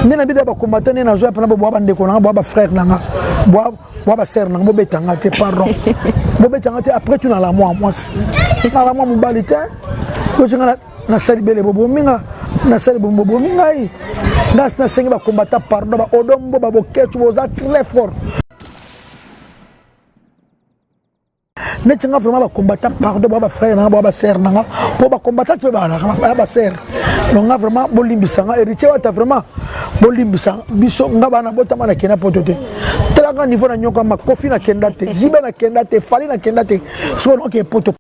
Nena bida ba combattant na zo apana bo ndeko na bo ba frère nanga bo ba sœur nanga bo betanga te pardon bo betanga te après tu na la moi na la moi mobalité bo jinga na sali bele bo minga na sali bo minga yi na sengi ba combattant pardon ba odombo ba bo ketu bo za très fort ne tinga vraiment ba combattant pardon ba frère nanga ba sœur nanga pour ba combattant tu ba ba sœur donc vraiment bolimbisanga héritier wa ta vraiment bolimbisanga biso ngaba na botama na kena potote telanga niveau na nyoka makofi na kendate zibe na kendate fali na kendate so donc poto.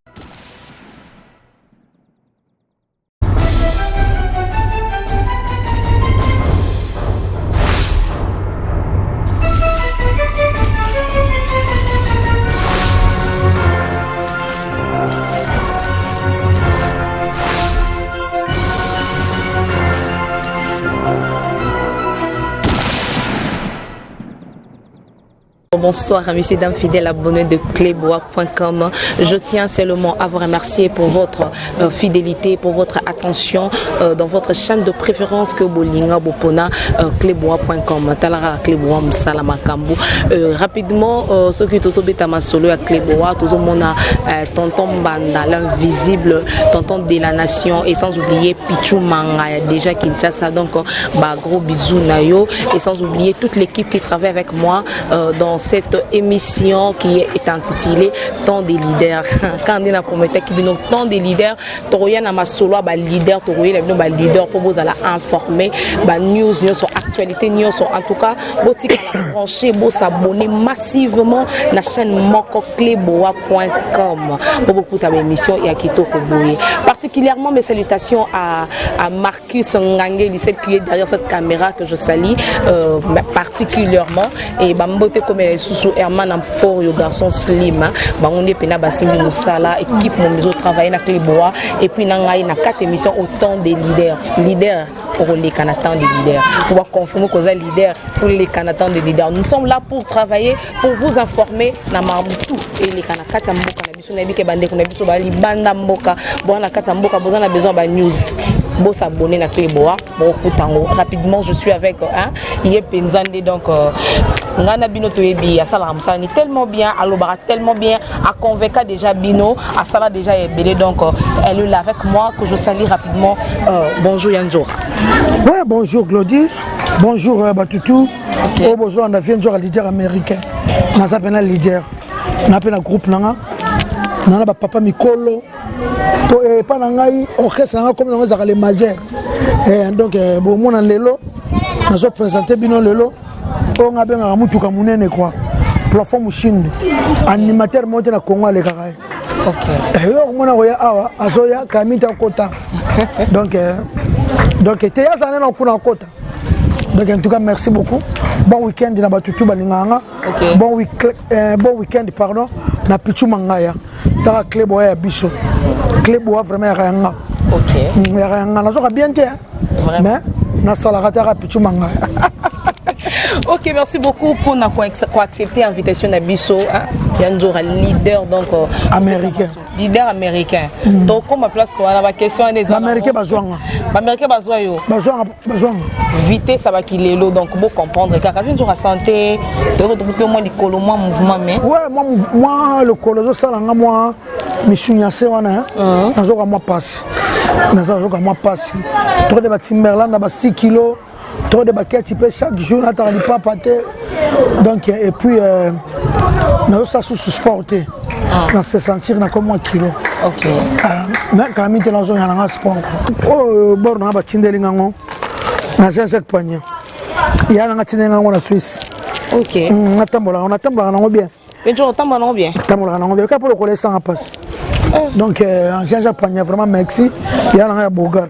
Bonsoir à messieurs et dames fidèles abonnés de clébois.com. Je tiens seulement à vous remercier pour votre fidélité, pour votre attention dans votre chaîne de préférence que Bolinga Bopona clébois.com. Talara Clébois Msalama Kambu. Rapidement, ceux qui sont au solo à Clébois, tout le monde a tonton Banda, l'invisible, tonton de la nation et sans oublier Pichou Manga, déjà Kinshasa. Donc, gros bisous Nayo et sans oublier toute l'équipe qui travaille avec moi dans cette émission qui est intitulée Temps des leaders. Quand on a prometté qu'il y a tant de leaders, Toroya na solo ba leader, Toroya ba leader pour vous aller informer, ba news sur actualité news en tout cas, botika la brancher, bo s'abonner massivement la chaîne mokocleboa.com pour beaucoup d'émissions et à Kitoko Boye. Particulièrement mes salutations à Marcus Ngangé, celle qui est derrière cette caméra que je salue particulièrement et Bambote comme sous Herman pour le garçon slim on est pena basimi musala équipe mon maison travailler na Clébois et puis na 4 émissions autant des leaders pour les canatans des leaders pour confirmer que les leaders pour les canatans des leaders nous sommes là pour travailler pour vous informer na mamutu et les kanakata mboka na biso na bike bande ko na biso ba libanda mboka bona kata mboka bozana besoin ba news bo s'abonner na Clébois bon kutango rapidement je suis avec Yé Penzande donc ngana bino toyebi asala ramsa ni tellement bien alobara tellement bien a convaincu déjà bino asala déjà ebele donc elle est là avec moi que je salue rapidement bonjour Yanjour. Ouais, bonjour Claudie, bonjour Batutu. Okay. Oh bonjour on a vu un jour leader américain. On s'appelle un leader. On appelle un groupe nanga. Nana ba papa Mikolo. To pas nangai orchestre nanga comme nanga za les majeurs. Donc bon mon lelo. On se présenter bino lelo. On a bien un mutuka munene quoi. Plafond machine. Animateur monté na Congo les gars. OK. Yo mona oya awa azoya kamita kota. Donc t'es à ça na kuna kota. Donc en tout cas merci beaucoup. Bon week-end na batutu balinganga. Okay. Bon week-end pardon na Pichu Mangaya. Ta Clébois ya biso. Clébois vraiment rien. OK. Rien na zo bien te. Mais na sala kata Pichu Mangaya. Ok, merci beaucoup pour accepter l'invitation d'Abisso. Yanjour, leader donc américain. Leader américain. Donc, comme ma place, on a la question des Américains besoin. Américain besoin yo. Besoin. Vitesse ça va qu'il est là donc pour comprendre. Car quand je santé, de retrouver moi les colomans mouvement mais. Ouais, moi le coloso ça là moi mishunyase wana. Nazoka moi passe. Nazoka moi passe. Trop de Timberland na 6 kilos. Trop de baquets, tu peux chaque jour, n'attends pas pâté. Donc, et puis, nous sommes sous-sportés. On se sentir comme un kilo. Ok. Mais quand même, nous sommes dans un sport. Oh, bon, on a battu des lignes. On a chaque poignet. Il y a un tine en Suisse. Ok. On attend bien. Mais tu attends bien. On bien. Pour le coller sans passe. Donc, en chaque poignet, vraiment, merci. Il y a un Bogar.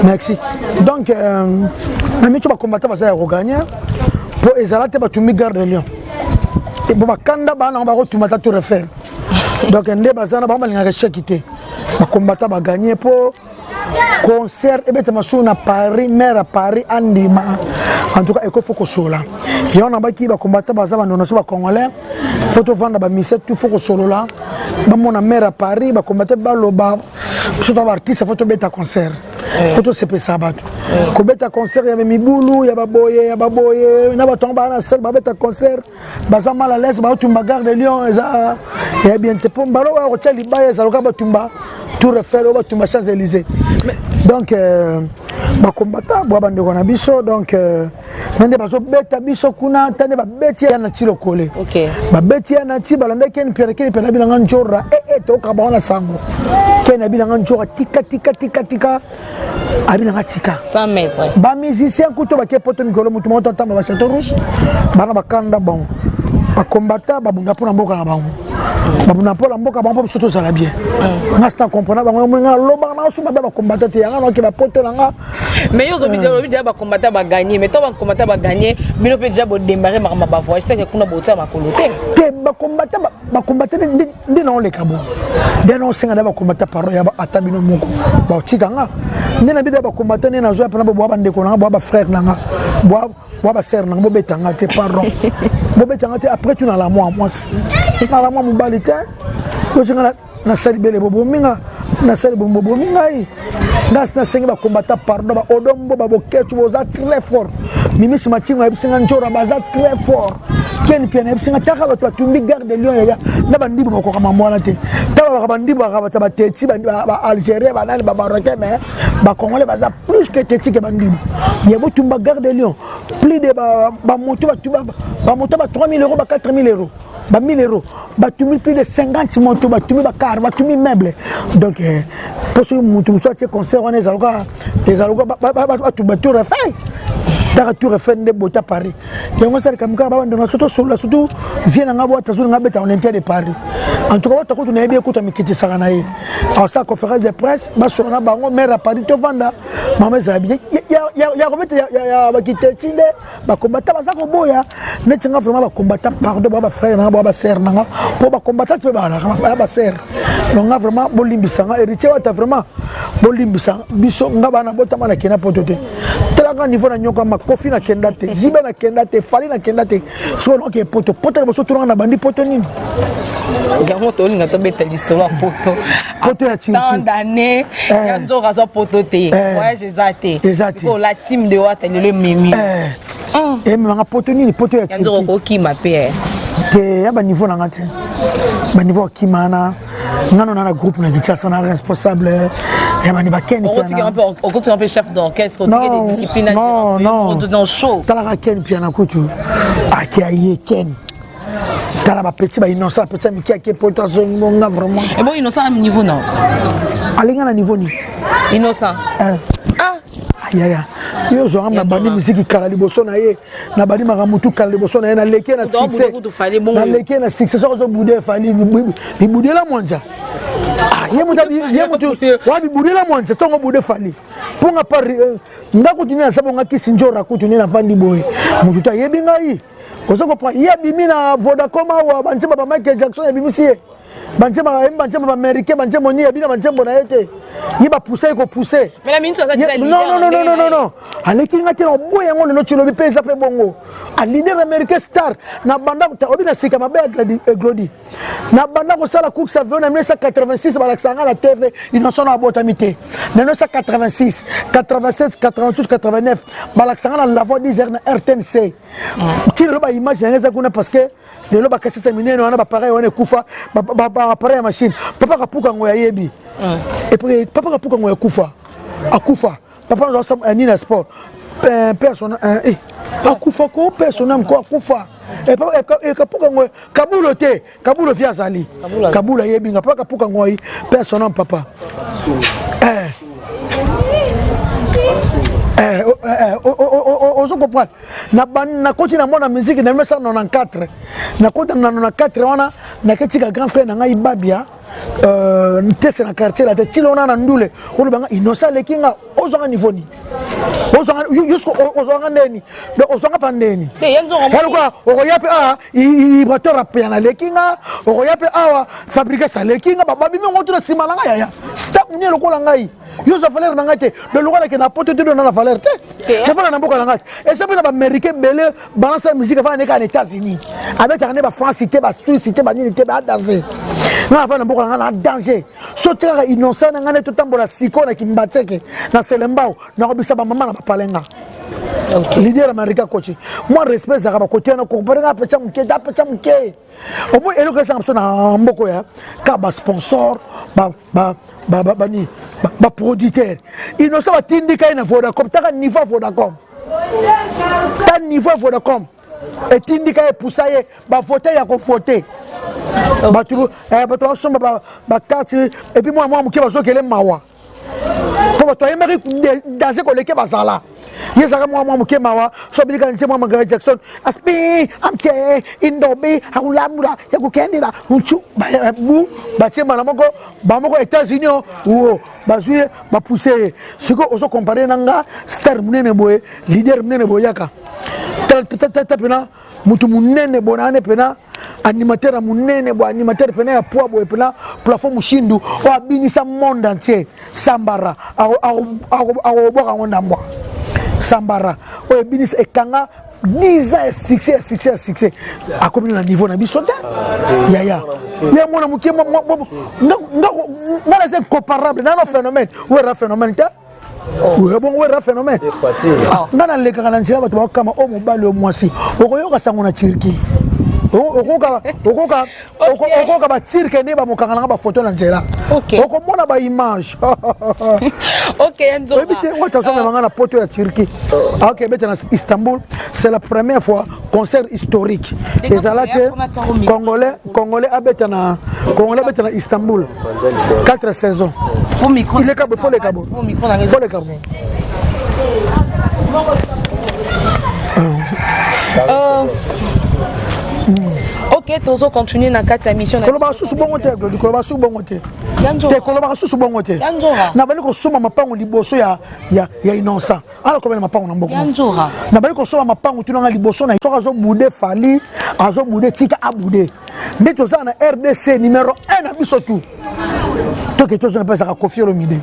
Merci. Donc, tu vas combattre parce que gagner pour Ezalate batumi garde de Lyon. Et pour Kanda on va retomber tout refaire. Donc, on est basé dans la recherche qui va combattre va gagner pour concert et bien à Paris, maire à Paris, Andima. En tout cas, il faut que ce soit là. Et on a qui va combattre basé dans le Congolais. Photo vendre ba misette tout faut que solo là. Ba mon mère à Paris va combattre ba loba. Surtout artiste photo beta concert. Photo c'est pesa bato. Kobeta concert ya mibulu ya baboye na bato ba na salle babeta concert baza mal à l'aise ba tumba Gare de Lyon eza ya bien te pombalo wa hotel libaya za loka batumba tout refaire au batumba Champs-Élysées. Donc ba combattant bo bande ko na biso donc nende bazo beta biso kuna tande ba beti ya na tilo kole. OK. Ba beti ya na ti balanda ken pere na bilanga njora to ka ba na sango. Ken na bilanga njora tika abina tika 100 mètres. Ba musicien kuto ba ke poto mikolo mutu mo tata ba Château Rouge. Bana bakanda bon. Ba combattant ba bunda pona mboka na bango. Ba bunda pona mboka bango surtout ça la bien. Ngasta comprendre bango nga loba na suma ba combattant te nga no ke ba poto nga. Mais yo zo video ba combattant ba gagner mais to ba combattant ba gagner bino pe déjà bo démarrer ma voix c'est que kuna bota makolo te. Te ba combattant ndi na ole kabo. Deno singa da ba combattant paro ya ba atabino moko. Ba tika nga. Ndi na bida ba combattant na zo pa na bo ba ndeko na ba frère na nga. Bo ba sœur na bo betanga te pardon. Bo betanga te après tu na la moi na la moi mobalite. Ko singa na sali bele bobo minga na sali bobo minga yi. Na singa ba combattant pardon ba odombo ba boketu boza très fort. Mimi simatinga ebisinga njora baza très fort. Ken piana ebisinga taka ba tumbi Gare de Lyon ya na bandibo bako kama mwana te. Taba ba bandibo ba teti ba Algérie ba nani ba Marocain mais ba Congolais baza plus que teti que bandibo. Yebo tumba Gare de Lyon plus de ba moto ba 3000 euros ba 4000 euros. Ba 1000 euros, ba tumbi plus de 50 motos, ba tumbi ba car, ba tumbi meuble. Donc pour ce moto soit ce concert on est aluka ba tumba tout refait. Dara tout refait de bota Paris. Yango ça comme ka ba ndona surtout vient nga bota zulu nga beta Olympia de Paris. En tout cas wata ko tuna bien ko ta mikiti sagana ye. En sa conférence de presse ba sona bango maire à Paris to vanda. Mama zabi ya remete ya ba kitetsinde ba combattant ba sako boya netinga vraiment ba combattant pardon ba frère na ba sœur na pour ba combattant pe ba ba sœur. Donc nga vraiment bolimbisa nga héritier wata vraiment bolimbisa biso nga bana botama na kena potote. Telanga niveau na nyoka makofi na kendate zibe na kendate fali na kendate so no ke poto boso tourna na bandi poto nini ya moto linga to betali solo poto ya chini tant d'années ya nzo raso poto te voyage ezate ko la team de wata le mimi manga poto nini poto ya chini nzo ko kima pe te ya ba niveau na ngate ba niveau kimana ngano na groupe na Kinshasa na responsable ya mani bakeni piano on continue un peu chef d'orchestre on dit des disciplines dans show tala ken piano kutu akiaye ken tala ba petit ba innocent petit mi ki poto zo nga vraiment et bon innocent à niveau non alinga na niveau ni innocent ya yo zo na bandi musique kala liboso na ye na bandi makamutu kala liboso na ye na leke na succès na leke na succès zo boudé fali bi boudé la mwanja ye mutu wa bi boudé la mwanja tongo boudé fali ponga par ndako tunia sabo ngaki sinjora kutunia na fandi boy mutu ta yebi ngai ozo ko ya bimi na Vodacom wa banjema ba Michael Jackson ya bimi sie banjema ba américain banjema ni ya bina banjema na yete yiba pousser ko pousser mais la minute ça déjà non aleki ngati na boya ngone no chilo bi pesa pe bongo a leader américain star na banda obina sika mabe glodi na banda ko sala cook ça veut en 1986 balaksanga la TV innocent na botamité 1986 87 88 89 balaksanga la voix d'Isère na RTNC tiro ba image ngeza kuna parce que lelo ba kasisa mineno wana ba pareil wana kufa ba pareil machine papa kapuka ngoya yebi et puis papa kapuka ngoya kufa akufa papa ndo sa nina sport personne akufa ko personne ko akufa et kapuka ngoya kabulo te kabulo via zali kabula yebi nga papa kapuka ngoyi personne papa ozo comprendre na koti na mona musique na 1994 na koti na 94 wana na ketika grand frère na ngai babia ntese na quartier la te tilona na ndule olo banga innocent lekinga ozanga niveau ni ozanga yusko ozanga ndeni do ozanga pandeni alikuwa okoyape ibrateur apia na lekinga okoyape awa fabriquer sa lekinga babi mengo to sima langa yaya sta unye lokola ngai yo za valeur na ngate de lokola ke na poto te na la valeur te na fana na mboka na ngate et ça peut na ba américain belé balance musique va ne ka États-Unis avec ne ba France te ba Suisse te ba ni te ba danser nga va na mboko nga na danger so tika innocent nga ne totambola siko na kimbateke na selembao na kobisa ba mama na bapalenga. L'idée de Marika Kochi. Moi, respect, ça va côté un compagnon, un petit mouké, un petit mouké. Au moins, il y a une personne à Mboko, car sponsor, producteur. Il ne savent pas t'indiquer une Vodacom, tu as un niveau Vodacom. Tu as un niveau Vodacom. Et t'indiquer pour ça, voter, il y a qu'on voter. Et puis moi, je suis un mawa. Pour toi, il dans ce collègue basala. Yezaka moi mukemawa so bilika nje moi Michael Jackson aspi amche indobi akulamula yakukendela unchu bu bachema na moko bamoko États-Unis ou bazui ba pousser siko oso comparer nanga star munene boye leader munene boyaka tata pena mutu munene bonane pena animateur munene bo animateur pena ya poa boye pena plafond mushindu o abinisa monde entier sambara ao boka ngondambwa Sambara, o binis ekanga 10 ans succès a comme un niveau na bisoda ya mona muke nga c'est comparable dans le phénomène ou un phénomène ta ou bon ou un phénomène nga na le kana nzela bato bakama o mobali o mwasi okoyoka sango na Turquie okoka ba tirke ne ba mokanga ba photo na nzela okomona ba image OK Enzo na poto ya Turquie OK bete na Istanbul c'est la première fois concert historique ezalate congolais abeta na Istanbul 4 saisons il est cabo faut les cabo OK, tozo continuer na kata mission na. Koloba susu bongote, koloba susu bongote. Te koloba susu bongote. Na bali ko soma mapango liboso ya innocent. Ala ko bali mapango na mboko. Na bali ko soma mapango tunanga liboso na soka zo bude fali, azo bude tika abude. Ndito za na RDC numéro 1 na biso tout. To que tozo na pesa ka Koffi Olomide.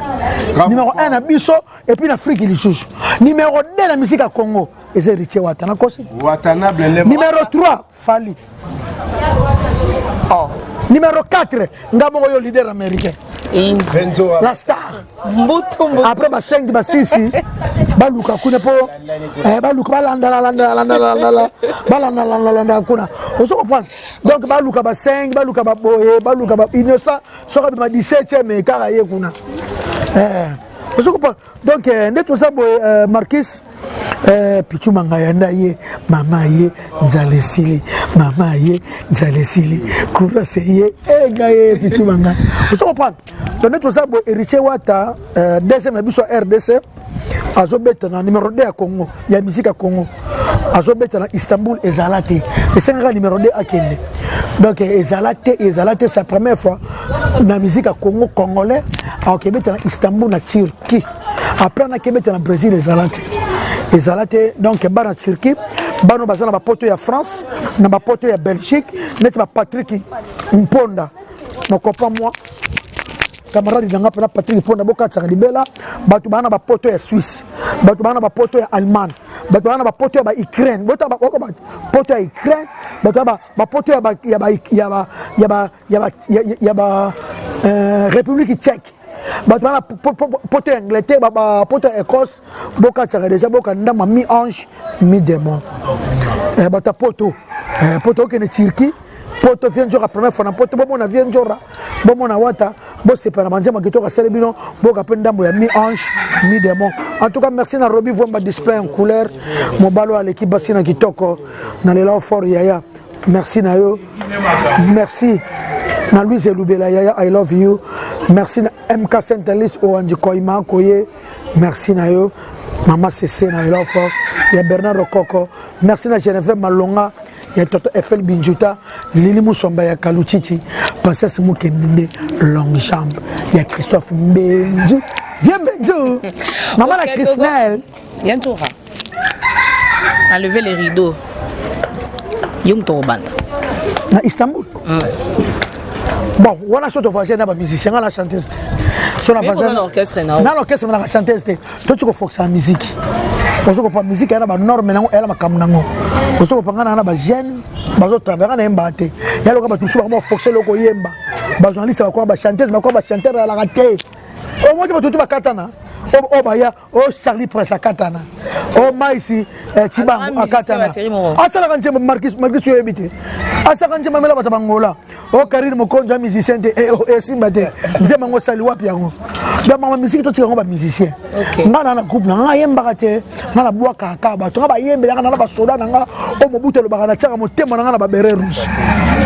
Numéro 1 na biso et puis na Afrique lisusu. Numéro 2 na musique à Congo. Eze Richie Watana kosi. Watana blende. Numéro 3 Fali. Oh. Numéro 4, Ngamo yo leader américain. La star. Après ba 5 ba 6 baluka kuna po baluka balanda kuna. Vous comprenez? Donc baluka ba 5 baluka ba boye baluka ba innocent sera ba 17e mais karaye kuna. Vous comprenez? Donc neto ça boye Marquis Pichu mangayanda ye mama ye nzalesili mama ye nzalesili kurase ye gaye Pichu manga vous comprenez donc tout ça bo Richie Wata deuxième na biso RDC azobeta na numéro 2 à Congo ya musique à Congo azobeta na Istanbul ezalate et c'est un numéro 2 à Kenya donc ezalate sa première fois na musique à Congo congolais à Québec na Istanbul na Turquie après na Québec na Brésil ezalate donc bana Turquie bano bazana ba poto ya France na ba poto ya Belgique net ba Patrick Mponda no copain moi camarade de ngapa na Patrick Mponda boka tsaka libela batu bana ba poto ya Suisse batu bana ba poto ya Allemagne batu bana ba poto ya ba Ukraine bota ba poto ya Ukraine batu ba poto ya ba République tchèque Batana pote Angleterre, pote Écosse, boka tchagadeza, boka ndama mi ange, mi démon. Bata poto qui est Turquie, poto vient jour la première fois, poto bon na vient jour, bon na wata, bon c'est pas la mandia magito ka celebino, boka pendambo ya mi ange, mi démon. En tout cas merci na Roby Vomba display en couleur, mon balo à l'équipe basina kitoko, na lela fort yaya. Merci Nayo. Merci. Na Louise Loubela Yaya, I love you. Merci na MK Saint-Alice Oanji Koima Koye. Merci Nayo. Mama Cessé na love for. Ya Bernard Rokoko. Merci na Geneviève Malonga. Ya Toto FL Binjuta. Lili Musomba ya Kaluchichi. Princesse Mukendinde Long Jambe. Ya Christophe Mbenju. Viens Mbenju. Maman la Christelle. Viens Toura. Enlever les rideaux. Yum Torobanda. Na Istanbul. Bon, on a surtout voyagé dans la musique, on a chanté. Dans l'orchestre, on a chanté. Toi, tu fais que ça musique. Parce que la musique, elle a des normes, elle a des caméras. Parce que les ba jeunes, bazo travailler na embate. Ya loka ba tusu ba foxer loko yemba. Ba journaliste ba ko ba chanteuse ba ko ba chanteur la raté. O mo ba tutu ba katana. O ba ya o Charlie Prince katana. O Maïsi Tiba katana. Asa la kanche Marcus yo ebité. Asa kanche mamela ba tabangola. O Karim Mokonja musicien et Simba te. Nzema ngo sali wapi yango. Ba mama musique to tiko ba musicien. Ngana na groupe na yemba kate. Ngana bwa kaka ba to ba yembe ngana na ba soda nga o mobuto lo ba na tsaka motema ngana ba beret rouge.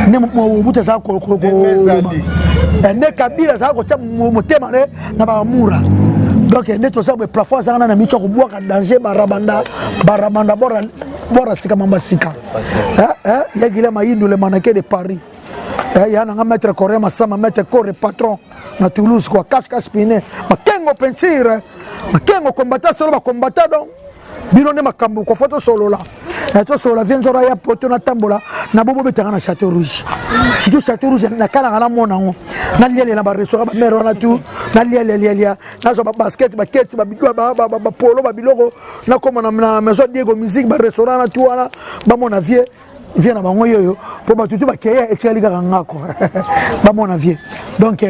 Ne mobuto sa ko ne kabila sa ko tsama motema ne na ba mura. Donc neto sa be plafond sa na micho ko bwa ka danger barabanda bora sika mamba sika. Ya gile mayindu le manake de Paris. Ya na maître Corée Massama maître Corée patron na Toulouse quoi casque spiné makengo peinture makengo combattant solo ba combattant donc bino ne makambu ko photo solo là to solo la vient zora ya poto na tambola na bobo betanga na Château Rouge si tout Château Rouge na kala na mona ngo na liele na ba restaurant ba mero na tout na liele na so ba basket ba keti ba bidwa ba polo ba biloko na koma na maison Diego musique ba restaurant na tout ala ba mona vie vient na bango yoyo pour ba tutu ba kaya etiali kaka ngako ba mona vie donc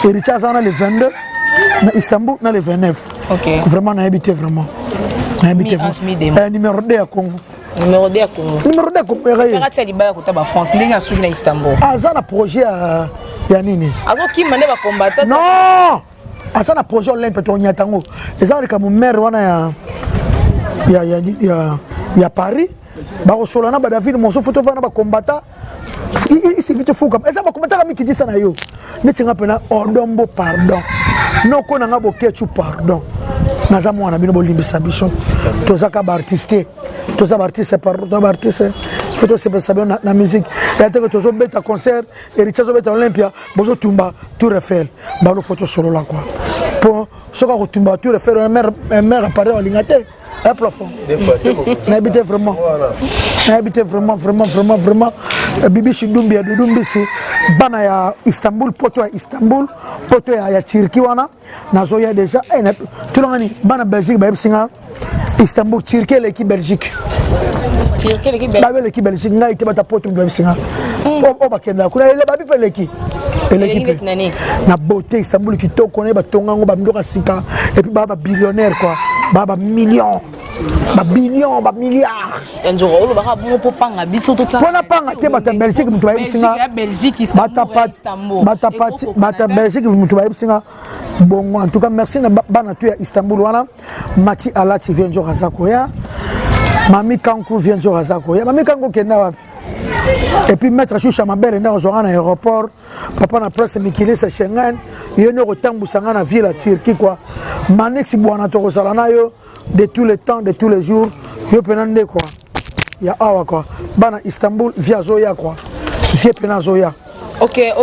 Richard sana le 22 na Istanbul na le 29 vraiment na habité vraiment na habité numéro 2 à Congo numéro 2 à Congo faire tia libaya ko ta ba France ndenge asuli na Istanbul azana projet ya nini azo ki mane ba combattant non azana projet olympique to nyatango ezali ka mo maire wana ya Paris ba solana ba David mon photo vana ba combattant ici vite fou comme ça ba combattant mi ki dit ça na yo netinga pena odombo pardon non ko na ngabo kechu pardon naza mwana bino bolimbisa biso tozaka ba artiste toza ba artiste pardon ba artiste photo c'est ça bien na musique ya te que tozo beta concert et Richard beta Olympia bozo tumba Tour Eiffel ba lo photo solo là quoi pour soka ko tumba Tour Eiffel un mère apparaît en lingate un plafond n'habite vraiment bibi shidumbi ya dudumbi si bana ya Istanbul poto ya Turquie wana nazo ya déjà tulongani bana Belgique ba singa Istanbul Turquie l'équipe Belgique Belgique ngai te bata poto ba singa o ba kenda kuna ile babi pe l'équipe na beauté Istanbul qui to connaît ba tonga ngo ba ndoka sika et puis baba billionnaire quoi baba millions ba milliards enjoro lo baka bon pour panga biso to tsa pona panga te bata Belgique mutu ba singa Belgique Istanbul bata Belgique mutu ba singa bon en tout cas merci na bana tu ya Istanbul wana Mati Alati vient jo razakoya Mami Kankou vient jo razakoya Mami Kankou kenda wapi et puis maître Choucha Mabere na ozora na aéroport papa na presse Mikile sa Schengen yeno kotambusanga na ville à Turquie quoi Manex bwana to kosala na yo de tous les temps de tous les jours yo penande quoi ya awa quoi bana Istanbul via Zoya quoi via pena Zoya ok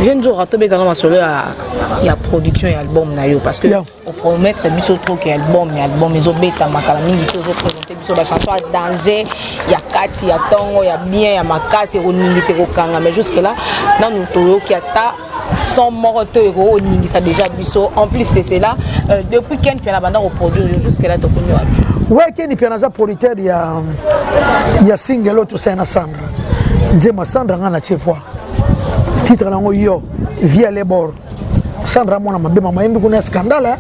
viens jour to beta na solo ya production et album na yo parce que on promettre biso trop que album ezo beta makala mingi to zo présenter biso ba chanson à danger ya kati ya tongo ya bien ya makasi ko ningi se ko kanga mais jusque là dans nous to ki ata sans morto ero ningi ça déjà biso en plus de cela depuis Ken Piana banda ko produire jusque là to konyo ouais Ken Piana za producteur ya single auto c'est na Sandra nzema Sandra ngana chefwa titre nango yo via les bords Sandra mona mabema mayembi kuna scandale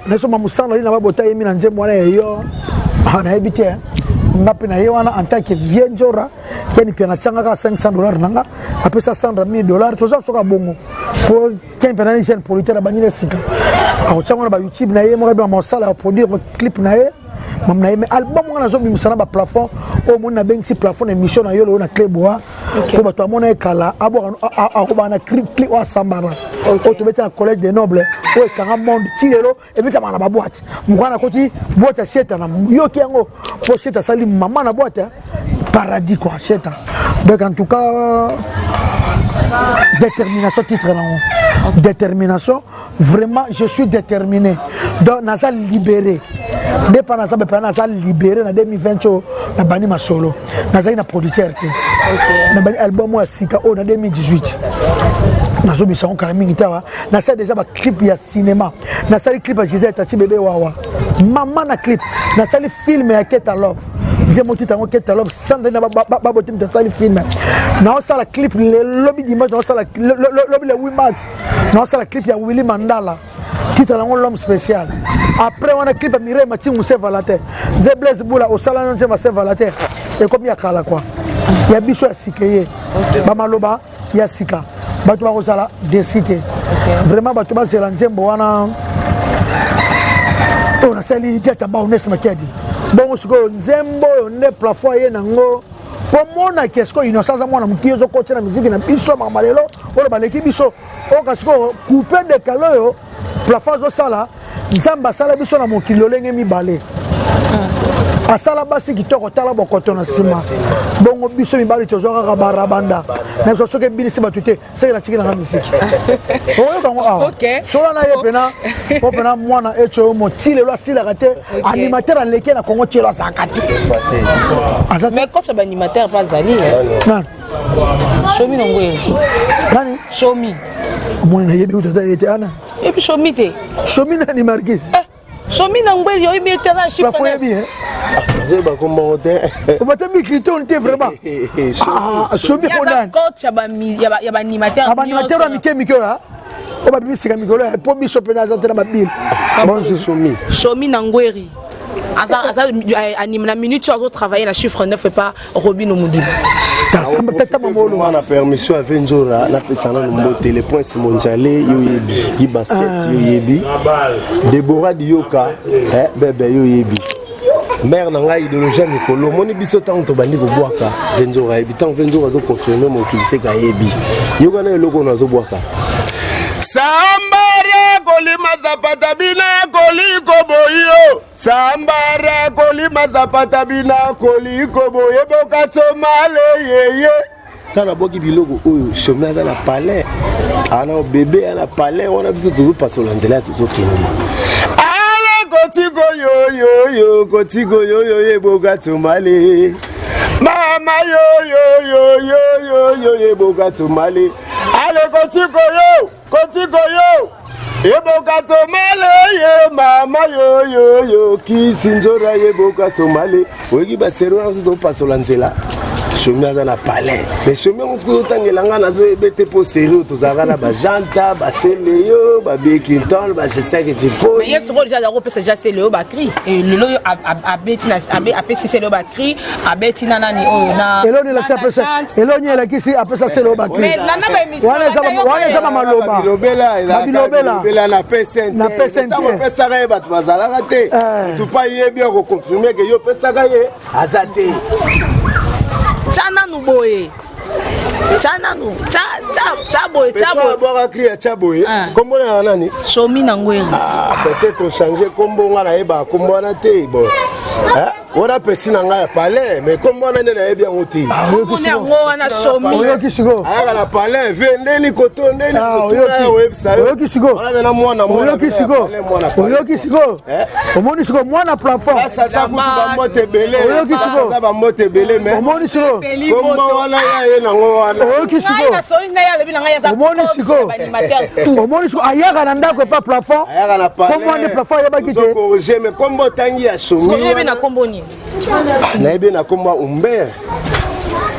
nasoma musandra ina babota yemi na nzembo wana yo ana ebite ngapi na yewana en tant que vienjora Ken Piana changa ka $500 nanga apesa Sandra $1000 toza soka bongo pour Ken Piana ni jeune producteur banyine sika a changa ba YouTube na yemo ka ba mosala produire clip na ye mamna yeme album ngana zo bimusana ba plafond o mona bengi plafond émission na yolo na Cleboa ko bato amona ekala abo akoba na clip wa sambara o to beta collège des nobles o ekanga monde tilelo e beta mana ba boîte mukana koti boîte cheta na yoki yango po cheta sali mama na boîte paradis quoi cheta donc en tout cas détermination titre là détermination vraiment je suis déterminé donc nasa libéré mais pas nasa libéré na 2020 na bani ma solo nasa ina producteur ti na bani album wa sika o na 2018 nazobisa on carrément ngitawa na ça déjà ba clip ya cinéma na ça clip ya Gisèle Tati bébé wawa maman na clip na ça film ya Keta Love j'ai monté tango Keta Love sans na ba botim dans ça film na ça la clip le lobby d'image na ça la lobby le Wimax na ça la clip ya Willy Mandala titre là l'homme spécial après on a clip ya Mireille Mati Moussa Valater The Blaze Boula au salon de Moussa Valater et comme ya kala quoi ya biso ya sikeye ba maloba ya sika bato bakozala décité vraiment bato bazela nzembo wana on asali diata ba Ones Makedi bongo siko nzembo oyo nde plafond ye nango po mona kesko innocence mwana mukio zo kotina musique na biso mamalelo oyo baleki biso o kasiko couper de kaloyo plafond zo sala nzamba sala biso na mokili lolenge mibale asala basi kitoko tala bokoto na sima bongo biso mibali tozo kaka barabanda na so soke bini siba tuté c'est la tiki na musique oyo bango ah sola na yepena opena mwana echo mo tile lo sila kate animateur aleke na Congo tilo sakati mais coach animateur pas zali non Shomi ngwe nani Shomi mwana na yebi utata ete ana et puis Shomi te Shomi na ni Marquis Shomi ngwe yo yebi tena chiffre la fois bien je ba comment on va te micrito on était vraiment Shomi bonane coach ya ba animateur animateur wa mikemiko ha on va bien sika mikolo po biso pena za tena babil bonjour Shomi Ngweri Aza na minute tu as travaillé la chiffre 9 et pas Robin Omudibo. On a permission à 20 jours là pesana no moté les points mondialé yo yebi ki basket yo yebi Deborah Dioka bébé yo yebi mère nanga idéologie mikolo moni biso tant to bandi ko boaka 20 jours yebi tant 20 jours azo confirmer mon kilise ka yebi yo kana eloko nazo boaka Sambara kolima zapata bina koliko boyo Sambara kolima zapata bina koliko boyo boka tomale yeye Tana boki biloko oyo chômage à la palais ana bébé à la palais on a biso toujours pas sur l'anzela toujours kindi Ala kotiko yo ye boka tomale Mama yo ye boka tomale Ale kotiko yo Eboka tomale ye mama yo kisinjora yeboka somale oyi basero na zo pasola nzela Shomi aza na palais mais Shomi on tangelanga na zo ebete po sero to zaka na ba janta ba seleyo ba bekinton ba je sais que tu peux mais hier déjà la repese déjà seleyo ba cri et le loyo a betina a pesi seleyo ba cri a betina nani o na eloni la pesa eloni la kisi a pesa seleyo ba cri mais la na ba émission wana za maloba bilobela na pesente na pesente ta pesa ga ba bazala raté tu pas yebi ko confirmer que yo pesa ga ye azate Chana nous boye. Chana nous. Cha boye. Boire crier cha boye. Comment on a nani? Shomi Ngweri. Peut-être changer combo ngana eba combo na te bon. On a petit nanga palais mais comment on a na bien oti. On est ngona Shomi. Oyo kisigo. Aya na palais vendeli koto ndeli koto website. Oyo kisigo. On a na mwana Oyo kisigo. Oyo kisigo. Omoni siko mwana plafond. Ça kutu ba mote belé. Oyo kisigo. Ça ba mote belé mais. Omoni siko. Comment wana ya nango wana. Oyo kisigo. Omoni siko. Omoni siko ayaka na ndako pa plafond. Ayaka na palais. Comment on plafond ya bakite. Corriger mais combo tangi ya Shomi. Soyebe na komboni. Na ebe na komba umber.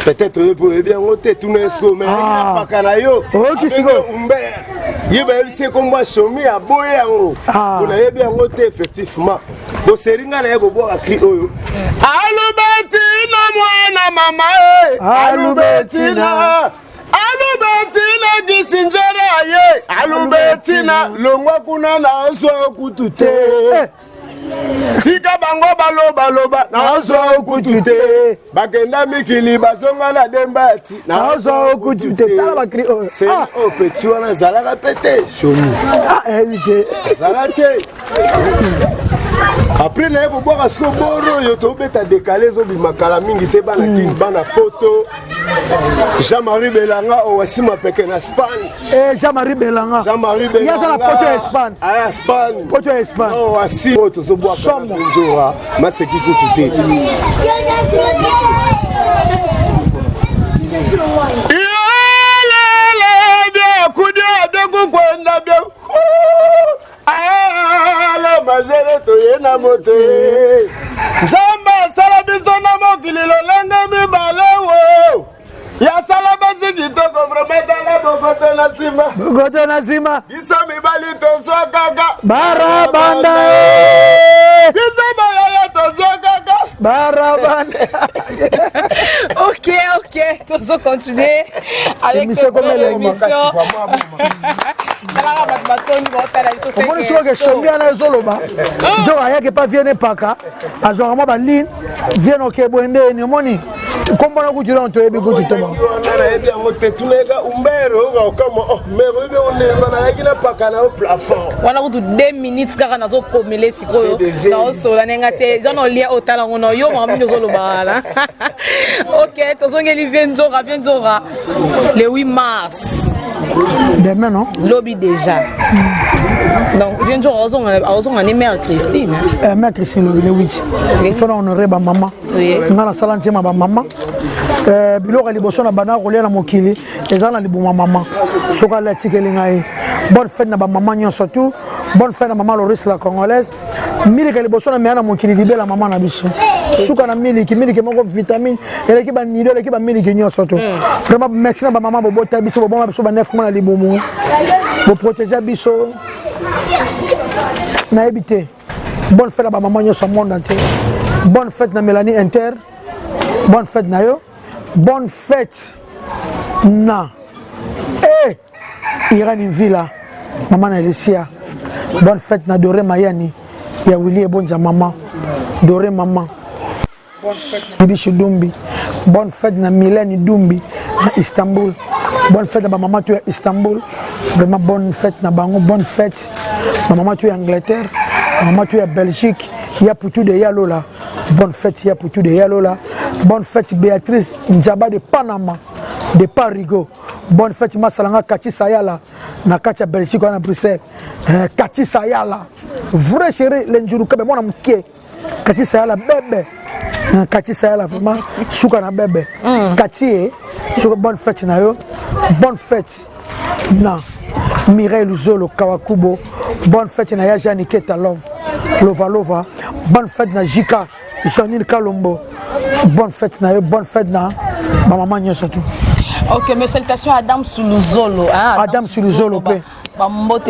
Peut-être pour bien noter tout n'esco mais pas kana yo. Kisigo umber. Yeba c'est komba Shomi a boye yango. On a bien noté effectivement. Bo seringa na yego boa cri oyo. Alubetina mwana mama Alubetina gisinjera ye Alubetina longwa kuna na so kutute Tika bango baloba na so kutute Bakenda mikili bazonga na dembati na so kutute tala bakri oyo. C'est au petit wana zalaka pété Shomi. Évité. Zalate. Après na yebo boka sko boro yo to beta décalé zo bi makala mingi te bana kin bana poto Jean-Marie Belanga o wasima peke na Espagne Jean-Marie Belanga ya za la poto Espagne à Espagne poto Espagne o wasi poto zo boka njora maseki kutute Kudi kukwenda bien ala majere toyena mote nzambe asala biso na mokili lolenge mibale wo ya sala basi kitoko vraiment tala bokoto na nsima biso mibali tozwa kaka barabanda biso bayaya tozwa kaka barabanda. Ok, tous on continue avec l'émission. On a 2 minutes car on a promélé si quoi. Ok, viendra le 8 mars. Demain, non? Lobby déjà. Donc, viendra on est mère Christine. Mère Christine, le 8. Il faut honorer ma maman. Oui. On a la salantie ma maman. Biloko liboso na bana kolia na mokili ezala libuma maman. Soka la tikelinga. Bonne fête na ba maman nyonso tout. Bonne fête na maman Loris la congolaise. Miliki liboso na mena mokili libela maman na biso. Suka na miliki moko vitamine eleki ba nido eleki ba miliki nyonso tout. Vraiment merci na ba maman bobota biso boboma biso ba 9 mois na libumu. Bo protéger biso. Na habité. Bonne fête na ba maman nyonso monde entier. Bonne fête na Mélanie Inter. Bonne fête na yo. Bonne fête na Irani Villa maman na Alicia. Bonne fête na Doré Mayani ya Willy Bonza maman Doré maman. Bonne fête na Bibi Dumbi. Bonne fête na Milani Dumbi na Istanbul. Bonne fête na maman tu à Istanbul. Vraiment bonne fête na bango. Bonne fête na maman tu à Angleterre. Maman tu à Belgique. Il y a pour tout de Yalola. Bonne fête il y a pour tout de Yalola. Bonne fête Béatrice Nzaba de Panama de Parigo. Bonne fête Masalanga Kati Sayala na Katia Belgique na Bruxelles. Kati Sayala vrai chéri l'enjuru kabe mwana mkie. Kati Sayala bébé. Kati Sayala vraiment suka na bébé. Kati sur bonne fête na yo. Bonne fête na Mireille Zolo Kawakubo. Bonne fête na Yaja Niketa Love. Lova. Bonne fête na Jika Janine Kalombo. Bonne fête na bonne fête na ma maman nyonso tout. Ok, mes salutations à Adam Suluzolo hein. Adam Suluzolo pe. Bambote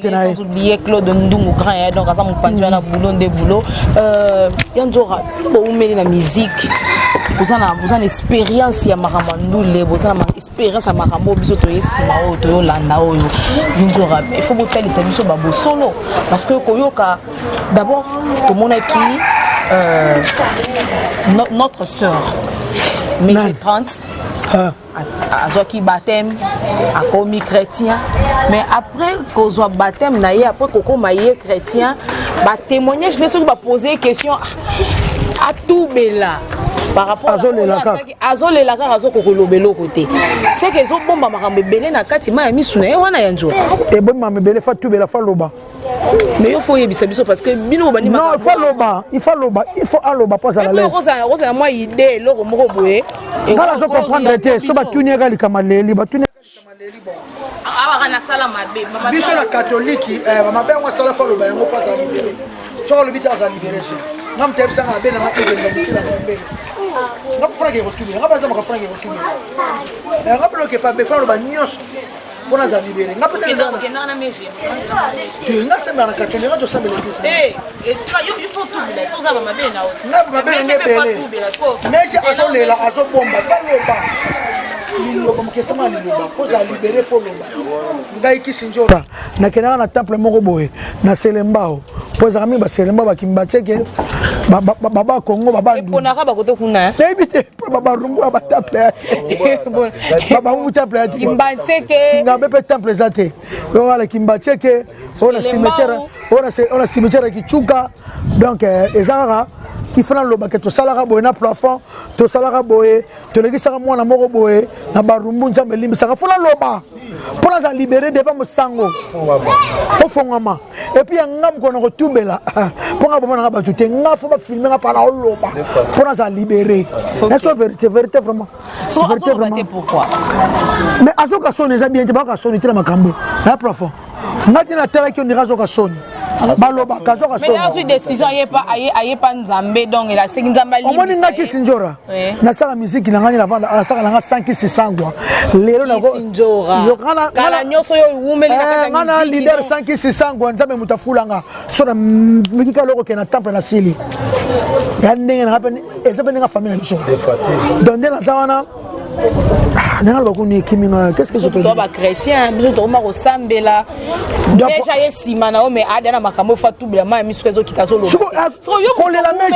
na sans oublier Claude Ndungu grand donc ça mon pantua na boulot de boulot yanzora bo umeli na musique. Vous en expérience ya makamandule, vous en expérience à makambo biso to yesima o to yolanda oyo. Yanzora il faut boter ça biso babo solo parce que koyoka d'abord tout le monde qui notre sœur mais j'ai 30 à Zoki baptême à commis chrétien mais après qu'on soit baptême naïe après qu'on maïe chrétien bah témoignage les ceux qui va poser question à tout bella par rapport à Azole la car Azo Kokolobelo côté c'est que zo bomba makambe belé na kati ma mi suna wana yanjo et bomba me belé fa tout bela fa loba mais il faut yebisa biso parce que bino bani non il faut aloba pas à la l'aise rosa moi idée lo moko boye et voilà zo comprendre te so ba tunia gali kamaleli ba tunia bon awa kana sala mabe biso la catholique mabe ngwa sala fa loba yango pas à libérer so le bita za libérer ngam tebsa ngabe na ma igenda bisila mbele ngap frage retourner ngap za ma frage retourner ngap bloquer pas be fa loba nyos bona za libérer ngap tebsa na meje tu nga sema na catholique ngato sema le kisa et tu il faut tout là so za ma mabe na oti ngap mabe ngebe meje azolela azobomba fa loba liloba mkesema liloba poza libérer fo loba ngai kisinjora na kenaka na temple moko boye na selembao poza kami ba selemba ba kimbateke baba Congo baba ndu ponaka ba kote kuna ebite baba rumbu ba temple baba mu temple kimbateke ngabe pe temple zate wala kimbateke ona cimetière kichuka donc ezara il faut que tu salaire boye na plafond to salaire boye to leki saka mwana moko boye na barumbu nzambe limbi saka faut loba pour la libérer devant mosango faut fongama et puis ngam ko na tubela pour nga bomana ba tuté nga faut ba filmer nga para loba pour la libérer est-ce vérité vraiment vérité vraiment pourquoi mais azoka soni za bien te ba ka soni tela makambo na plafond ngati na tela ki on dira zoka soni baloba kazoka soni mais là sur décision aye pas nzambe donc la c'est nzamba libre omoni ngaki sinjora na sala musique na ngani na vanda na sala nga 500 lelo na sinjora kala nyoso yo umeli na kaka musique ngana leader 500 nzambe mutafulanga so na mikika loko ke na temple na sili ya ndenge na happen ezabe nga famille na biso donc na zawana qu'est-ce que je te dis? Toi, chrétien, je te remarque au Sambela. Déjà, il y a Simana, mais Adana Makamo Fatou, mais il y a des qui t'ont dit. Qu'on les la met,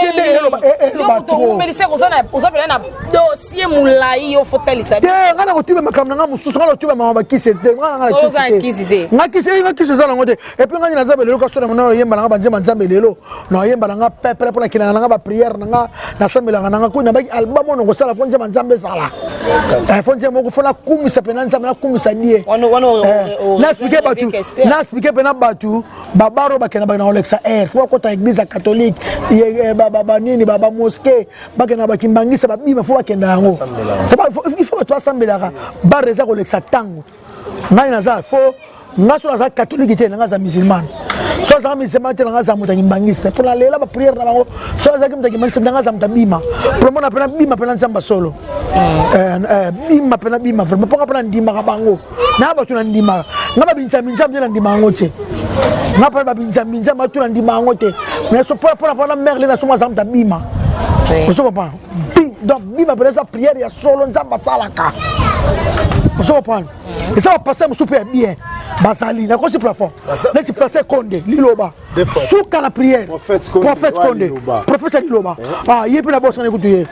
dossier moulaï au fauteuil. Tu as un tube Makamanga, Moussoussa, tu vas m'envoyer qui c'était. Et puis, quand il a le castor, on y a un Benjamin Zambello, on y a un peuple pour la a prière, na Sambela, on a un album, on a la Benjamin Zambesala. Moko fona kumisa pena nzambe na kumisa die na expliquer pena batu babaro bakena bana Alexa fo ko ta église catholique baba nini baba mosquée bakena bakimbangisa babima fo bakenda ngo il faut toi sambelaka ba reza ko Alexa tango ngai naza fo ngaso naza catholique te nga za musulman so za musulman te nga za mutangibangisa pour la lela ba prière na bango so za kimutangibangisa nga za mutabima pour mona pena bima pena nzamba solo bima pena bima vraiment pour pena ndima ka bango na ba tuna ndima ngaba binza na ndima ngote ngapa ba binza matuna ndima ngote mais so pour la merle na so za mutabima so comprendre donc bima pena sa prière ya solo nzamba salaka so comprendre et ça va passer mon super bien basali na ko si plafond là tu passer Condé liloba souka la prière prophète Condé prophète liloba yepi na boss na écouter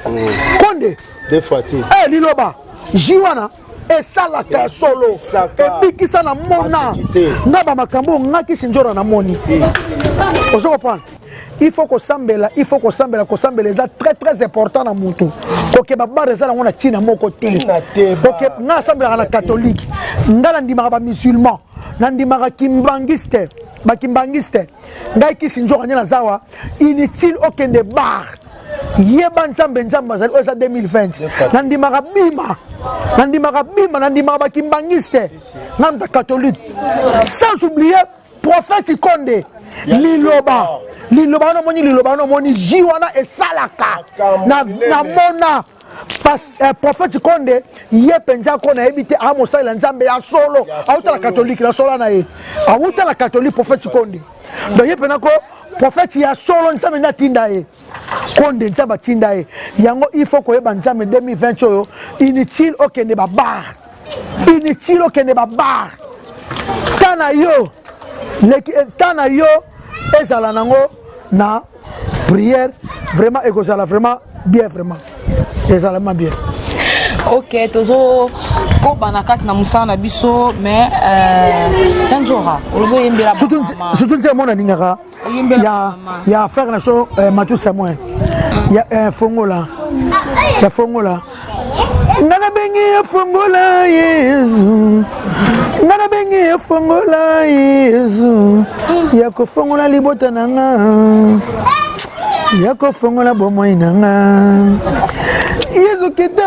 Condé des fois liloba jiwana et sala ka solo et bikisa na mona ngaba makambo ngaki sinjora na moni ozo comprendre il faut que sambela les a très important na mutu koke baba reza na ngona tina moko te koke na sambela na catholique ngala ndima ba musulman na ndima ka kimbangiste ngai kisinjoka nyana zawa inutile okende bar yeba nzambe bazali oza 2020 na ndima ka bima na ndima ba kimbangiste ngam catholique sans oublier prophète Condé liloba no moni jiwana esalaka na mona prophète Condé ye penza ko na ebite a mosala nzambe ya solo auta la catholique la solo na ye auta la catholique prophète Condé donc ye penako prophète ya solo nzambe na tinda ye Condé nzamba tinda ye yango il faut ko yeba nzambe 2020 oyo inutile okende ba bar tana yo ezala nango na prière vraiment ekozala vraiment bien vraiment ezala bien. Ok, tozo ko banakat na musana biso mais tanjora olobo yembela surtout nze mona ningaka ya frère na so Matou Samuel ya fongola ngana bengi fongola Yesu ngana bengi fongola Yesu ya ko fongola libota nanga ya ko fongola bomoi nanga Yesu kete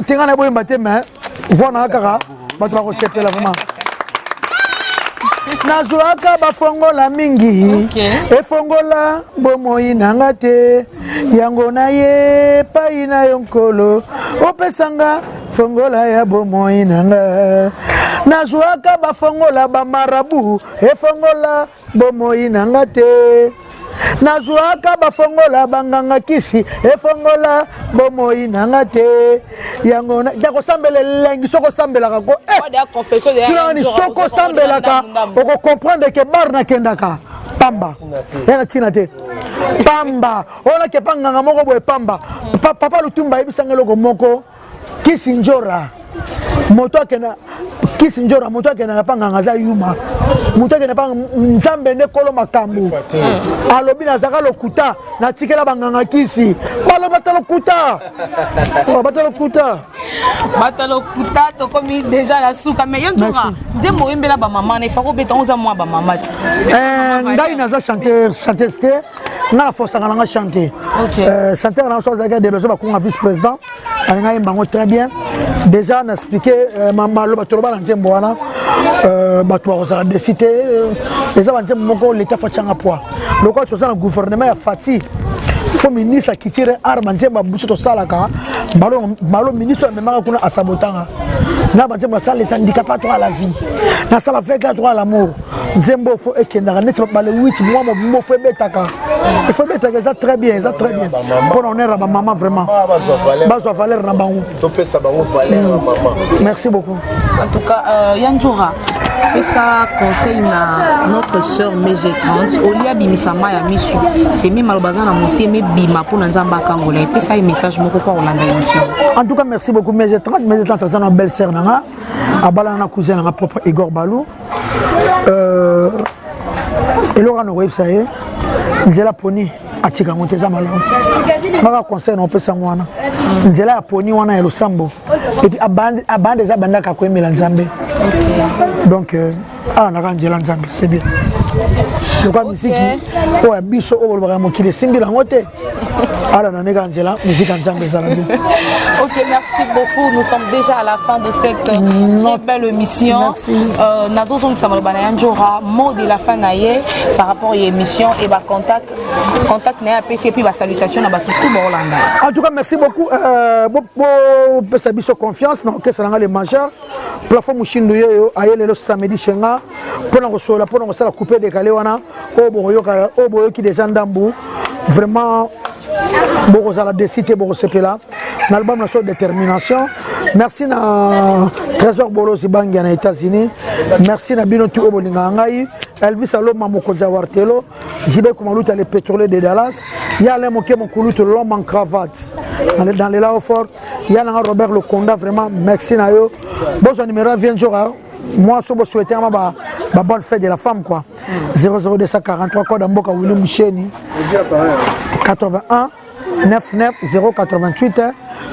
tingana boye mbate mais vona kaka bato ko sepela vraiment nazuaka bafongola mingi efongola bomoi nanga te yango na ye pai na yonkolo opesanga fongola ya bomoi nanga nazuaka bafongola bamarabu efongola bomoi nanga te nazuaka bafongola banganga kisi efongola bomoi nanga te yango na dako sambela lengi soko sambela ko soko sambela ka oko comprendre que bar na kendaka pamba yana tina te pamba ona ke panganga moko boye pamba papa lutumba ebisanga loko moko kisi njora moto akena kisi njora moto akena pa nganga za yuma moto akena pa nzambe nde kolo makambo alobi na zaka lokuta na tikela banganga kisi balo batalo kuta batalo kuta to komi déjà la souka mais yonjora nzembo yembela ba maman na ifako beta onza mwa ba maman ngai naza chanteuse te na force nga chanter chanteur na so zaka de besoin ba konga vice président nga yembango très bien déjà na expliquer mama lo batolo ba nzembo wana bato ba kozala de cité eza ba nzembo moko l'état fatchanga poa loko to za na gouvernement ya fati faut ministre kitire arma nzembo buso to salaka malo ministre memaka kuna asabotanga na ba nzembo sala les handicapés à la vie na sala avec droit à l'amour nzembo faut ekendaka net ba le 8 mois mo faut betaka il faut betaka ça très bien pour honneur ba maman vraiment bazo valeur na bango to pesa bango valeur maman. Merci beaucoup. En tout cas Yanjora et ça conseille na notre sœur MG30 Olia bimisama ya misu c'est même malobazana monter mais bima pour nzamba kangola et puis ça un message moko kwa Olanda émission. En tout cas merci beaucoup MG30 c'est une belle sœur nanga abala na cousin na propre Igor Balou elora no website nzela poni atika monteza malamu maka conseil no pesa mwana nzela ya poni wana ya losambo et puis abande za bandaka ko emela nzambe donc na nzela nzambe c'est bien donc musique o biso o bolobaka mokili simbi la ngote ala na nega nzela musique nzambe ça bien. OK, merci beaucoup. Nous sommes déjà à la fin de cette très belle émission. Nazo son samalobana Yanjora mot de la fin naie par rapport à l'émission et ba contact na PC puis ba salutation na ba tout Holanda. En tout cas merci beaucoup pesa biso confiance na que ça nga les majeurs plafond mushindu yo ayele le samedi chenga pona ko sola pona ko sala couper décalé wana o boyo ki des ndambu vraiment beaucoup à la décité beaucoup c'est là l'album la sorte détermination merci na Trésor Bolo Zibangi na États-Unis merci na Bino tu obolinga ngai Elvis Aloma Mokonja Wartelo Zibe Kumaluta les pétroliers de Dallas ya le moké Mokuluto l'homme en cravate dans les là fort ya na Robert Lokonda vraiment merci na yo bon numéro vient jour moi je vous souhaite ma bonne fête de la femme quoi 00243 code Mboka William Mcheni 81 99 088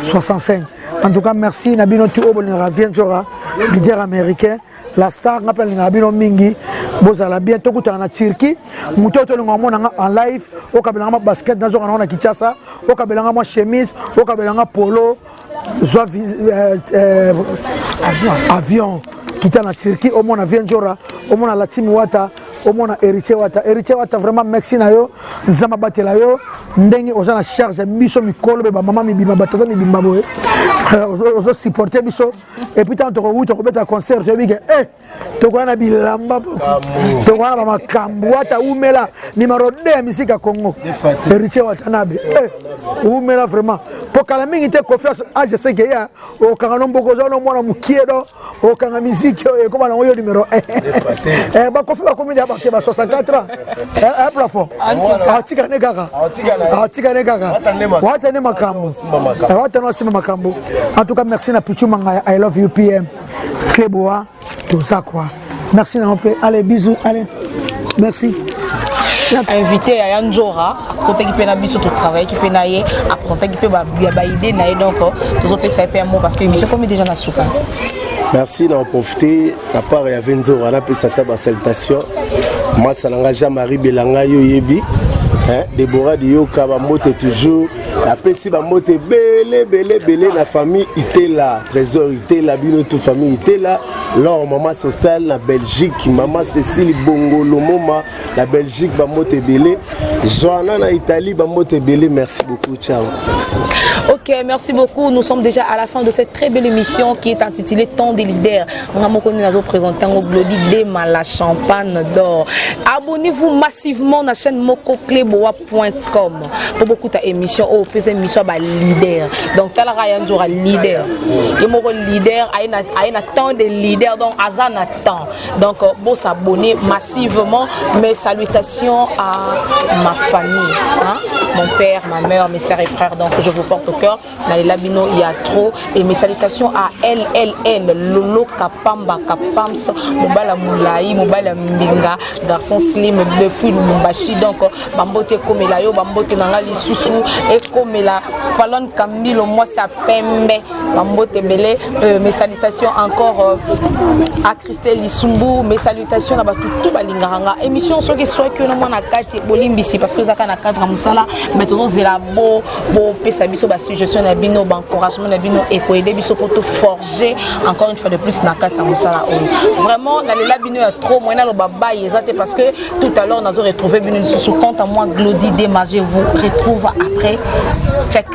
65. En tout cas merci Nabino tu obolinga Vienjora leader américain la star n'appelle Nabino Mingi bozala bien to kutana na Turquie mutoto ngomona en live au kabelanga basket nazo na Kinshasa au kabelanga mo chemise au kabelanga polo avion kita na Turquie au mona Vienjora au mona la team Wata au mona héritier Wata vraiment merci na yo nzamba batela yo ndenge ozana charge biso mikolo ba mama mi bima batata mi bimba boye ozo supporter biso et puis tant to ko beta concert to bige to ko na bilamba to ko na ba makambu Wata umela numéro 2 musique Congo héritier Wata nabe umela vraiment pour kala mingi te confiance je sais que ya o kangano mboko zo no mwana mukiedo o kanga musique e ko bana yo numéro 1 ba kofi ba komidi ba ke ba 64 ans plafond atika ne gaga Wata ne makambo Wata no sima makambo. En tout cas merci na Pichu Manga I love you PM Kleboa tout ça quoi merci na peu allez bisous allez merci invité à Yanjora à côté qui peut na biso tout travail qui peut na yé à côté qui peut ba idée na donc tout ça ça peut mot parce que émission comme déjà na souka. Merci d'en profiter à part ya Venzo wana pe sata ba salutation moi salanga Jean-Marie Belanga yo yebi Déborah Dioka ba mote toujours la pesi ba mote belé la famille était là Trésor était là bino toute famille était là leur maman sociale la Belgique maman Cécile Bongolo mama la Belgique ba mote belé Joanna na Italie ba mote belé merci beaucoup ciao merci. OK merci beaucoup nous sommes déjà à la fin de cette très belle émission qui est intitulée Temps des leaders on a moko nous présenté au Glody Dema la champagne d'or abonnez-vous massivement à la chaîne Moko Kleboa.com pour beaucoup d'émissions au plus émission ba leader donc tala Yanjora leader et mon leader a une temps de leader donc azan attend donc bon s'abonner massivement mes salutations à ma famille hein? mon père, ma mère, mes sœurs et frères. Donc je vous porte au cœur. Nalela Bino, il y a trop. Et mes salutations à Lolo Kapamba Kapams, Mobala Moulaï, Mobala Mbinga, garçon slim depuis Lumumbashi. Donc Bambote Komelayo, Bambote Nangali Soussou, et Komela Fallon Kamilo, moi ça Pembe, Bambote Belé. Mes salutations encore à Christelle Lissumbu, mes salutations à tout Balingaranga. Émission ce qui soit que nous on a Kati Bolimbisi parce que Zaka na cadre Moussala, mais toujours Zelabo, pesa biso ba suggestion na bino, ba encouragement na bino et ko aider biso pour te forger encore une fois de plus na Kati Moussala. Vraiment dans les labino il y a trop moyen le baba exact parce que tout à l'heure on a retrouvé bino sous compte à moi Glody Démar, je vous retrouve après check.